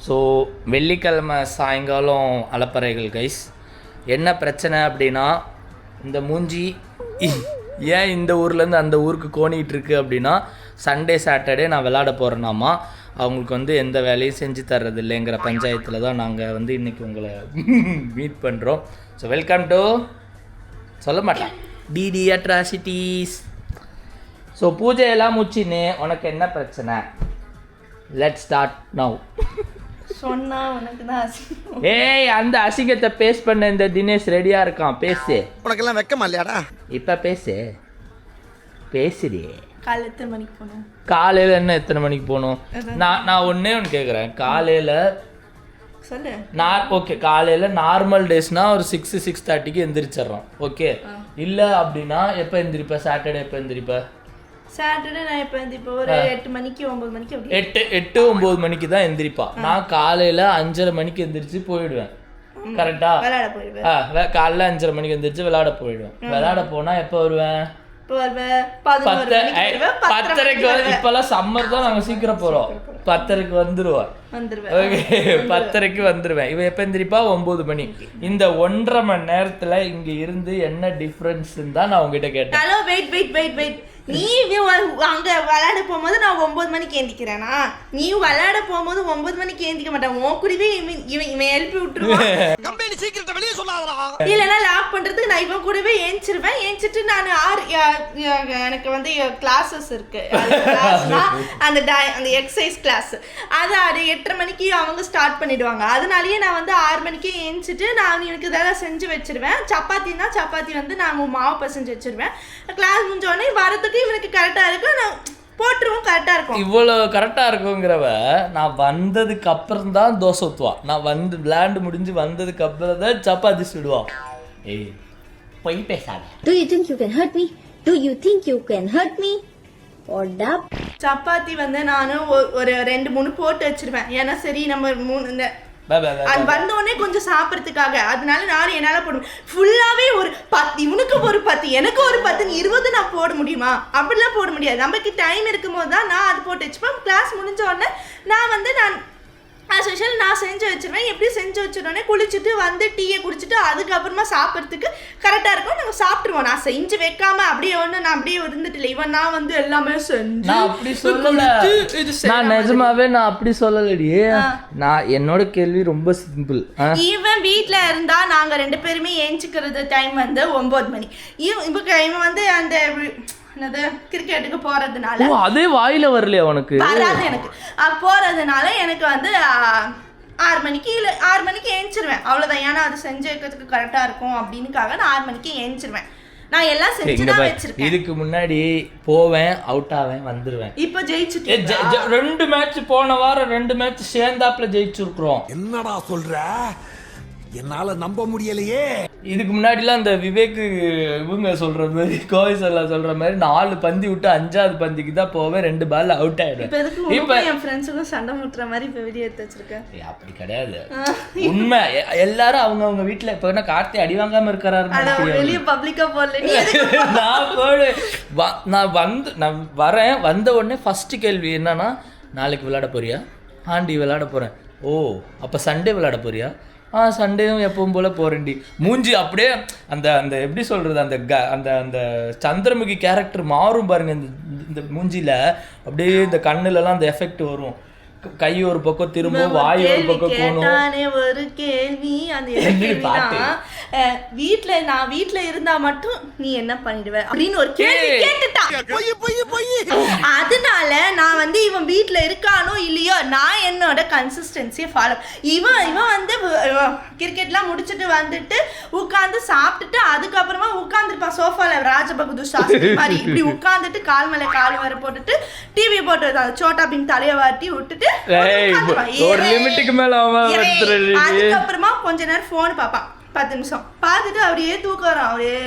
So வெள்ளிக்கிழமை சாயங்காலம் அலப்பறைகள் guys. என்ன பிரச்சனை அப்படின்னா, இந்த மூஞ்சி ஏன் இந்த ஊர்லேருந்து அந்த ஊருக்கு கோணிகிட்டு இருக்கு அப்படின்னா, சண்டே சாட்டர்டே நான் விளையாட போகிறேனாமா. அவங்களுக்கு வந்து எந்த வேலையும் செஞ்சு தர்றது இல்லைங்கிற பஞ்சாயத்தில் தான் நாங்கள் வந்து இன்றைக்கி உங்களை மீட் பண்ணுறோம். ஸோ வெல்கம் டு சொல்ல மாட்டேன் டிடி அட்ராசிட்டிஸ். ஸோ பூஜையெல்லாம் முச்சின்னு உனக்கு என்ன பிரச்சனை? Let's start now. சொன்னா உனக்கு தான் அசிங்கம். ஏய், அந்த அசிங்கத்தை பேஸ் பண்ண இந்த தினேஷ் ரெடியா இருக்கான். பேசு. உனக்கெல்லாம் வெக்கமா இல்லையாடா? இப்ப பேசுடி. காலைல எத்தனை மணிக்கு போகணும்? காலையில என்ன எத்தனை மணிக்கு போகணும்? நான் ஒன்னே ஒன்று கேட்குறேன். காலையில சொல்லு. ஓகே, காலையில நார்மல் டேஸ்னா ஒரு 6-6:30 எந்திரிச்சிடறோம். ஓகே, இல்லை அப்படின்னா எப்போ எந்திரிப்ப? சாட்டர்டே எப்போ எந்திரிப்ப? சாட்டர்டே நான் இப்போ இப்போ ஒரு 8 மணிக்கு 9 மணிக்கு அப்படி 8-9 மணிக்கு தான் எந்திரிப்பா. நான் காலையில 5:30 மணிக்கு எந்திரிச்சு போயிடுவேன். கரெக்டா? விளையாட போயிடுவேன். காலைல 5:30 மணிக்கு எந்திரிச்சு விளையாட போயிடுவேன். விளையாட போனா எப்போ வருவேன்? 10:30க்கு. இப்பெல்லாம் சம்மர் தான், நாங்க சீக்கிரம் போறோம். 10:30க்கு வந்துருவேன். ஓகே, 10:30க்கு வந்துருவேன். இவன் எப்ப எந்திரிப்பா? 9 மணி. இந்த 1.5 மணி நேரத்துல இங்க இருந்து என்ன டிஃபரன்ஸ் தான் நான் உங்ககிட்ட கேட்டேன். Hello, wait. நீ அங்க விளையாட போகும்போது நான் 9 மணிக்கு ஏந்திக்கிறேனா? நீ விளையாட போகும்போது 9 மணிக்கு ஏந்திக்க மாட்டேன். உன் கூடவே இவன் எழுப்பி விட்டுருவான். கம்பெனி சீக்கிரத்தை வெளியே சொல்லாதடா. இல்லைன்னா லாக் பண்றதுக்கு நான் இவன் கூடவே ஏஞ்சிருவேன். ஏஞ்சிட்டு நான் எனக்கு வந்து கிளாஸஸ் இருக்கு. அந்த எக்ஸசைஸ் கிளாஸ் அது 8:30 மணிக்கு அவங்க ஸ்டார்ட் பண்ணிடுவாங்க. அதனாலயே நான் வந்து 6 மணிக்கு ஏஞ்சிட்டு நான் எனக்கு இதெல்லாம் செஞ்சு வச்சிருவேன். சப்பாத்தி வந்து நாங்கள் மாவு பசஞ்சு வச்சிருவேன். கிளாஸ் முடிஞ்ச உடனே வரதுக்கு இவனுக்கு கரெக்டா இருக்கு. நான் போட்டுருவோம், கரெக்டா இருக்கும். இவ்வளவு கரெக்டா இருக்குங்கிறவ நான் வந்ததுக்கு அப்புறம் தான் தோசை ஊத்துவா. நான் வந்து விளையாண்டு முடிஞ்சு வந்ததுக்கு அப்புறம் தான் சப்பாத்தி சுடுவா. ஏய், போய் பேசாத. Do you think you can hurt me? Do you think you can hurt me? Oda. Chapati வந்து நானும் ஒரு 2-3 போட்டு வச்சிருவேன். ஏன்னா சரி நம்ம 3 அது வந்தோடனே கொஞ்சம் சாப்பிட்றதுக்காக. அதனால நானும் என்னால் போடுவேன். ஃபுல்லாகவே ஒரு 10, இவனுக்கு ஒரு 10, எனக்கு ஒரு 10, 20 நான் போட முடியுமா? அப்படிலாம் போட முடியாது. நமக்கு டைம் இருக்கும் போது தான் நான் அது போட்டு வச்சுப்பேன். கிளாஸ் முடிஞ்ச உடனே நான் ஸ்பெஷல் நான் செஞ்சு வச்சிருவேன். எப்படி செஞ்சு வச்சிருவோன்னே குளிச்சுட்டு வந்து டீயை குடிச்சிட்டு அதுக்கப்புறமா சாப்பிட்றதுக்கு கரெக்டாக இருக்கும். நாங்கள் சாப்பிட்ருவோம். நான் செஞ்சு வைக்காம அப்படியே நான் அப்படியே இருந்துட்டு இல்லை. இவன் நான் வந்து எல்லாமே செஞ்சு அப்படி சொல்லல. நான் நிஜமாவே நான் அப்படி சொல்லலடி. நான் என்னோட கேள்வி ரொம்ப சிம்பிள். இவன் வீட்டில் இருந்தா நாங்க 2 பேருமே ஏஞ்சிக்கிறது டைம் வந்து 9 மணி. இவன் வந்து அந்த கிரிக்கெட்டுக்கு போறதுனால அதே வாயில வரலையா உனக்கு? வராது எனக்கு. போறதுனால எனக்கு வந்து 6 மணிக்கு ஏஞ்சிருவேன். அவ்வளவுதான். ஏன்னா அது செஞ்சு வைக்கிறதுக்கு கரெக்டா இருக்கும் அப்படின்னுக்காக நான் 6 மணிக்கு ஏஞ்சிருவேன். நான் எல்லாம் செஞ்சுதான் வச்சிருக்கேன். இதுக்கு முன்னாடி போவேன், அவுட் ஆவேன், வந்துருவேன். இப்ப ஜெயிச்சுட்டு 2 மேட்ச் போன வாரம் 2 மேட்ச் சேர்ந்தாப்புல ஜெயிச்சிருக்கிறோம். என்னடா சொல்ற? என்னால நம்ப முடியலையே. இதுக்கு முன்னாடிலாம் இந்த விவேக் இவங்க சொல்ற மாதிரி, கோவிஸ் எல்லாம் சொல்ற மாதிரி 4 பந்தி விட்டு 5வது பந்திக்கு தான் போவேன், 2 பால் அவுட் ஆயிடுவேன். இப்ப என் ஃப்ரெண்ட்ஸுக்கும் சண்டை முட்டுற மாதிரி இப்ப வெளியே எடுத்து வச்சிருக்கேன். அப்படி கிடையாது. உண்மை. எல்லாரும் அவங்க வீட்டுல இப்ப என்ன கார்த்தி அடி வாங்காம இருக்கிறாரு. வெளியே பப்ளிக்கா போடல. நான் வரேன். வந்த உடனே ஃபர்ஸ்ட் கேள்வி என்னன்னா, நாளைக்கு விளையாட போறியா? ஆண்டி விளையாட போறேன். ஓ, அப்ப சண்டே விளையாட போறியா? சண்டேவும் எப்பவும் போல போறேன்டி. மூஞ்சி அப்படியே அந்த அந்த எப்படி சொல்றது, அந்த அந்த சந்திரமுகி கேரக்டர் மாறும் பாருங்க. இந்த மூஞ்சில அப்படியே இந்த கண்ணுலலாம் அந்த எஃபெக்ட் வரும். கை ஒரு பக்கம் திரும்ப, வாய் ஒரு பக்கம் போகணும். ஒரு கேள்வி அந்த நான் வீட்டுல இருந்தா மட்டும் நீ என்ன பண்ணிடுவ அப்படின்னு ஒரு கேள்வி கேட்டுட்டான். அதனால நான் வந்து இவன் வீட்டுல இருக்கானோ இல்லையோ நான் என்னோட கன்சிஸ்டன்சியை ஃபாலோ. இவன் வந்து கிரிக்கெட்லாம் முடிச்சுட்டு வந்துட்டு உட்காந்து சாப்பிட்டுட்டு அதுக்கப்புறமா உட்காந்துருப்பான் சோஃபால ராஜபகதூர் சாஸ்திரி மாதிரி இப்படி உட்காந்துட்டு கால் மேல கால் வர போட்டுட்டு டிவி போட்டு சோட்டா பீம் தலையை வாட்டி விட்டுட்டு அதுக்கப்புறமா கொஞ்ச நேரம் போன் பாப்பான். 10 நிமிஷம் பார்த்துட்டு அப்படியே தூக்கம் வரும். அப்படியே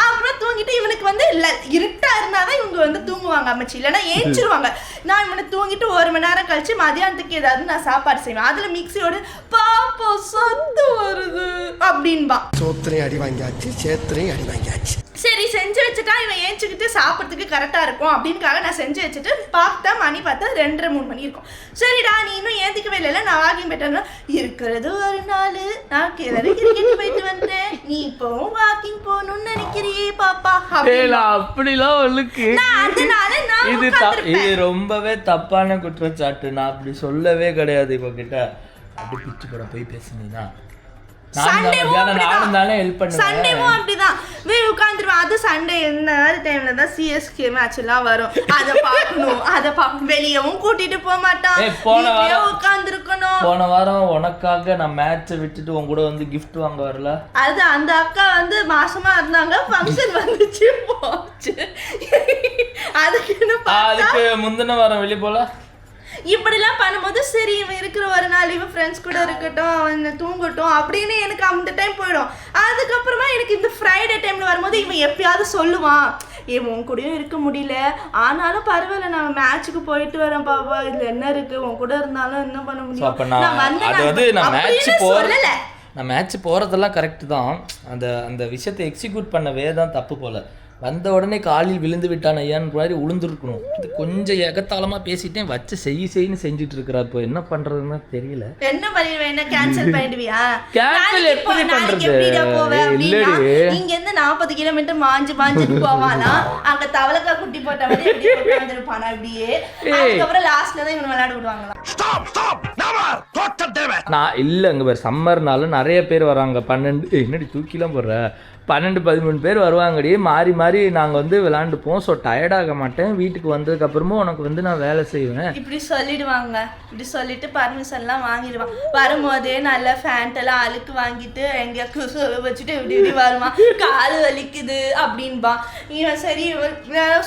அப்புறம் தூங்கிட்டு இவனுக்கு வந்து இருட்டா இருந்தாதான் இவங்க வந்து தூங்குவாங்க அமைச்சு, இல்லைன்னா ஏஞ்சிருவாங்க. நான் இவனை தூங்கிட்டு 1 மணி நேரம் கழிச்சு மதியானத்துக்கு ஏதாவது நான் சாப்பாடு செய்வேன். அதுல மிக்சியோட பாப்பா சத்து வருது அப்படின்பா. சோத்திரையும் அடி வாங்கியாச்சு, சேத்திரையும் அடி வாங்கியாச்சு. சரி செஞ்சு வச்சுட்டா இவன் ஏஞ்சிக்கிட்டு சாப்பிட்றதுக்கு கரெக்டாக இருக்கும் அப்படின்னுக்காக நான் செஞ்சு வச்சுட்டு பார்த்தா மணி பார்த்தா 2:30-3 மணி இருக்கும். சரிடா நீ இன்னும் கேட்கவே இல்லை. நான் வாக்கிங் போயிட்டேன்னா இருக்கிறது ஒரு நாள் நான் கிரிக்கெட் போயிட்டு வந்தேன், நீ இப்பவும் வாக்கிங் போகணும்னு நினைக்கிறியே பாப்பா. அப்படிலாம் ஒழுக்கு இது ரொம்பவே தப்பான குற்றச்சாட்டு. நான் அப்படி சொல்லவே கிடையாது. இப்போ கிட்ட அப்படி பிச்சு கூட போய் பேசுனீங்கன்னா சண்டேவும் அப்படிதான் உட்காந்துருவேன். அது சண்டே என்ன டைம்ல தான் சிஎஸ்கே மேட்ச் எல்லாம் வரும், அதை பார்க்கணும். வெளியவும் கூட்டிட்டு போக மாட்டான், உட்காந்துருக்கணும். போன வாரம் உனக்காக நான் மேட்சை விட்டுட்டு உன் கூட வந்து கிஃப்ட் வாங்க வரல. அது அந்த அக்கா வந்து மாசமா இருந்தாங்க, ஃபங்க்ஷன் வந்துச்சு போச்சு. அதுக்கு முந்தின வாரம் வெளியே போல. இப்படிலாம் பண்ணும்போது சரி இவன் இருக்கிற ஒரு நாள் இவன் ஃப்ரெண்ட்ஸ் கூட இருக்கட்டும், அவன் தூங்கட்டும் அப்படின்னு எனக்கு அந்த டைம் போயிடும். அதுக்கப்புறமா எனக்கு இந்த ஃப்ரைடே டைம்ல வரும்போது இவன் எப்பயாவது சொல்லுவான், உன் கூடயும் இருக்க முடியல, ஆனாலும் பரவாயில்ல நான் மேட்சுக்கு போயிட்டு வரேன் பாப்பா, இதுல என்ன இருக்கு, உன் கூட இருந்தாலும் என்ன பண்ண முடியும். நான் மேட்ச் போறதெல்லாம் கரெக்ட் தான். அந்த விஷயத்தை எக்ஸிக்யூட் பண்ணவே தான் தப்பு போல. வந்த உடனே காலில் விழுந்து விட்டான் ஐயான்னு மாதிரி உளுந்துருக்கணும். இது கொஞ்சம் எகத்தாளமாக பேசிட்டேன், வச்சு செய்யன்னு செஞ்சுட்டு இருக்கிறார். இப்போ என்ன பண்றதுன்னு தெரியல. என்ன பண்ணிடுவேன், என்ன கேன்சல் பண்ணிடுவியா? கேன்சல் எப்படி பண்றது? இல்லடி இங்க இருந்து 40 கிலோமீட்டர் மாஞ்சிட்டு போவானா, அங்க தவளக்கா குட்டி போட்ட மாதிரி அப்படியே உட்கார்ந்திருப்பானா அப்படியே. அதுக்கப்புறம் லாஸ்ட்ல தான் இவன் விளையாட விடுவாங்களா. நான் இல்லை அங்கே பேர் சம்மர்னால நிறைய பேர் வராங்க. 12 என்னடி தூக்கிலாம் போடுற 12-13 பேர் வருவாங்கடி. மாறி மாறி நாங்கள் வந்து விளாண்டுப்போம். ஸோ டயர்டாக மாட்டேன். வீட்டுக்கு வந்ததுக்கப்புறமும் உனக்கு வந்து நான் வேலை செய்வேன். இப்படி சொல்லிடுவாங்க. இப்படி சொல்லிட்டு பர்மிஷன்லாம் வாங்கிடுவான். வரும்போதே நல்ல ஃபேண்டெல்லாம் அழுக்கு வாங்கிட்டு எங்கேயா வச்சுட்டு இப்படி வருவான். கால் வலிக்குது அப்படின்பான். இவன் சரி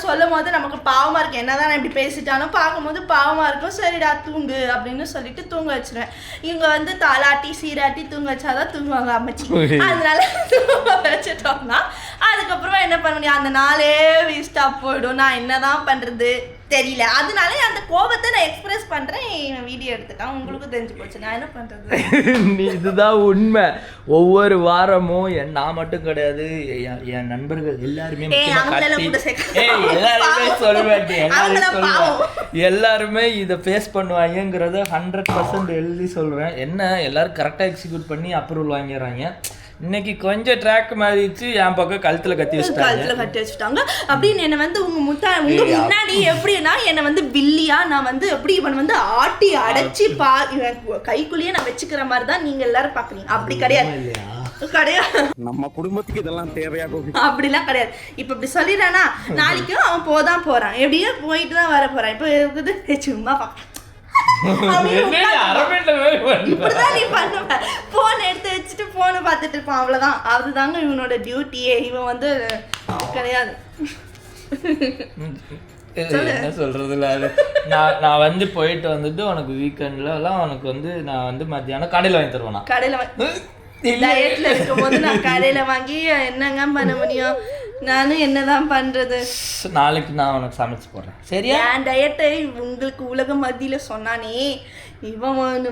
சொல்லும் போது நமக்கு பாவமாக இருக்கு, என்னதான் நான் இப்படி பேசிட்டாலும் பார்க்கும்போது பாவமாக இருக்கும். சரிடா தூங்கு அப்படின்னு சொல்லிட்டு தூங்க வச்சிருவேன். இவங்க வந்து தாலாட்டி சீராட்டி தூங்க வச்சாதான் தூங்குவாங்க அம்மச்சி. அதனால வச்சு அதுக்கப்புறமா என்ன பண்ண முடியும், அந்த நாளே வேஸ்டா போயிடும். நான் என்னதான் பண்றது தெரியல. அதனால அந்த கோபத்தை நான் எக்ஸ்பிரஸ் பண்றேன். வீடியோ எடுத்துக்கான், உங்களுக்கு தெரிஞ்சு போச்சு, நான் என்ன பண்றது. இதுதான் உண்மை. ஒவ்வொரு வாரமும் நான் மட்டும் கிடையாது, என் நண்பர்கள் எல்லாருமே எல்லாருமே இதை ஃபேஸ் பண்ணுவாங்கிறத 100% எழுதி சொல்றேன். என்ன எல்லாரும் கரெக்டா எக்ஸிக்யூட் பண்ணி அப்ரூவல் வாங்கிடுறாங்க. இன்னைக்கு கொஞ்சம் ட்ராக் மாறிச்சு, என் பக்கம் கழுத்துல கட்டி வச்சுட்டாங்க அப்படின்னு என்ன வந்து உங்க முன்னாடி எப்படின்னா என்ன வந்து வில்லியா நான் வந்து எப்படி இவன் வந்து ஆட்டி அடைச்சி கைக்குள்ளேயே நான் வச்சுக்கிற மாதிரி தான் நீங்க எல்லாரும் பாக்குறீங்க. அப்படி கிடையாது. நம்ம குடும்பத்துக்கு இதெல்லாம் தேவையா? அப்படிலாம் கிடையாது. இப்ப இப்படி சொல்லிடுறானா, நாளைக்கும் அவன் போதான் போறான், எப்படியோ போயிட்டு தான் வர போறான். இப்ப இருக்குது சும்மா இப்படிதான் நீ பண்ணுவ. போன் எடுத்து வச்சுட்டு போனை பார்த்துட்டு இருப்பான், அவ்வளவுதான். அதுதாங்க இவனோட டியூட்டியே. இவன் வந்து கிடையாது. என்ன சொல்றதுல நான் வந்து போயிட்டு வந்துட்டு உனக்கு வீக்கெண்ட்ல எல்லாம் உனக்கு வந்து நான் வந்து மத்தியானம் கடையில வாங்கி தருவேன். கடையில டயட்ல இருக்கும்போது நான் கடையில வாங்கி என்னங்க பண்ண முடியும், நானும் என்னதான் பண்றது. நாளைக்கு நான் உனக்கு சமைச்சு போடுறேன் சரியா? என் டயட்டை உங்களுக்கு உலக மத்தியில சொன்னானே இவன்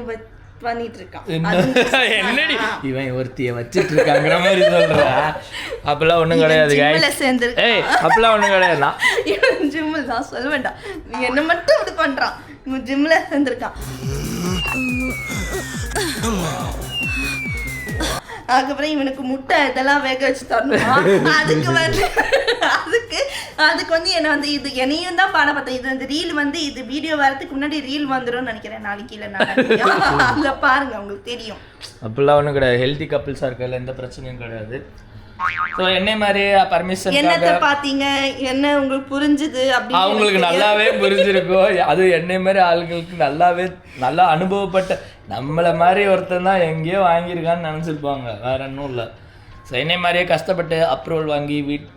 பண்ணிட்டு இருக்கான். என்னடி இவன் ஒருத்திய வச்சிட்டு இருக்காங்கிற மாதிரி சொல்ற. அப்பெல்லாம் ஒண்ணும் கிடையாது. ஏய் அப்பெல்லாம் ஒண்ணும் கிடையாது. இவன் ஜிம்ல தான் சொல்ல வேண்டாம், நீ என்ன மட்டும் இப்படி பண்றான். இவன் ஜிம்ல சேர்ந்திருக்கான். அதுக்கப்புறம் இவனுக்கு முட்டை இதெல்லாம் வேக வச்சு தரணுமா, அதுக்கு வந்து அதுக்கு வந்து என்ன வந்து இது என்னையும் தான் பாட பார்த்தேன். இது வந்து ரீல் வந்து இது வீடியோ வரதுக்கு முன்னாடி ரீல் வந்துடும் நினைக்கிறேன், நாளைக்கு இல்லை நாளைக்கு. அதில் பாருங்க உங்களுக்கு தெரியும். அப்படிலாம் ஒன்றும் கிடையாது. ஹெல்த்தி கப்பிள்ஸாக இருக்கல எந்த பிரச்சனையும் கிடையாது. ஸோ என்ன மாதிரி பர்மிஷன் என்னத்தை பார்த்தீங்க, என்ன உங்களுக்கு புரிஞ்சுது அப்படின்னு அவங்களுக்கு நல்லாவே புரிஞ்சிருக்கும். அது என்னை மாதிரி ஆளுங்களுக்கு நல்லா அனுபவப்பட்ட நம்மளை மாதிரி ஒருத்தர் தான் எங்கேயோ வாங்கியிருக்கான்னு நினச்சிருப்பாங்க, வேற ஒன்றும் இல்லை. ஸோ என்னை மாதிரியே கஷ்டப்பட்டு அப்ரூவல் வாங்கி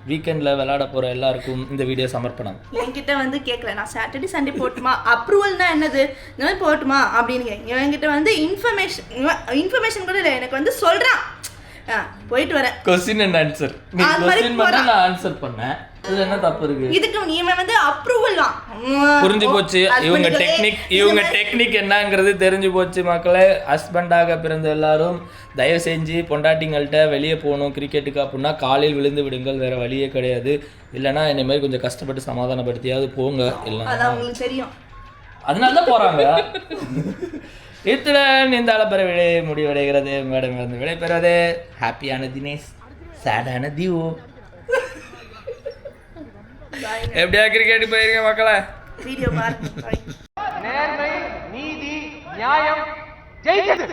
வீக்கெண்டில் விளையாட போகிற எல்லாருக்கும் இந்த வீடியோ சமர்ப்பணம். என்கிட்ட வந்து கேட்கல, நான் சாட்டர்டே சண்டே போட்டுமா, அப்ரூவல்னா என்னது இந்த மாதிரி போட்டுமா அப்படின்னு என்கிட்ட வந்து இன்ஃபர்மேஷன் கூட இல்லை, எனக்கு வந்து சொல்கிறான் போயிட்டு வரேன். Question and answer. நீ கொஸ்டின் பண்ணா நான் ஆன்சர் பண்ணேன். இது என்ன தப்பு இருக்கு? இதுக்கு நீங்க வந்து அப்ரூவல் தான் புரிஞ்சு போச்சு. இவங்க டெக்னிக் என்னங்கிறது தெரிஞ்சு போச்சு மக்களே. ஹஸ்பண்டாக பிறந்த எல்லாரும் தயவு செஞ்சு பொண்டாட்டிங்கள்ட்ட வெளியே போகணும் கிரிக்கெட்டுக்கு அப்படின்னா காலையில் விழுந்து விடுங்கள், வேற வழியே கிடையாது. இல்லைன்னா என்னை மாதிரி கொஞ்சம் கஷ்டப்பட்டு சமாதானப்படுத்தியாவது போங்க. எல்லாம் அதான் உங்களுக்கு தெரியும், அதனால தான் போறாங்க. இத்துடன் இந்த அலப்பறை விடை முடிவடைகிறது. மேடம் இருந்து விடைபெறுவது ஹாப்பியான தினேஷ், சேடான தியூ. எப்படியா கிரிக்கெட் போயிருக்க மக்களை? வீடியோ பாருங்க. நேர்மை, நீதி, நியாயம் ஜெயிச்சது.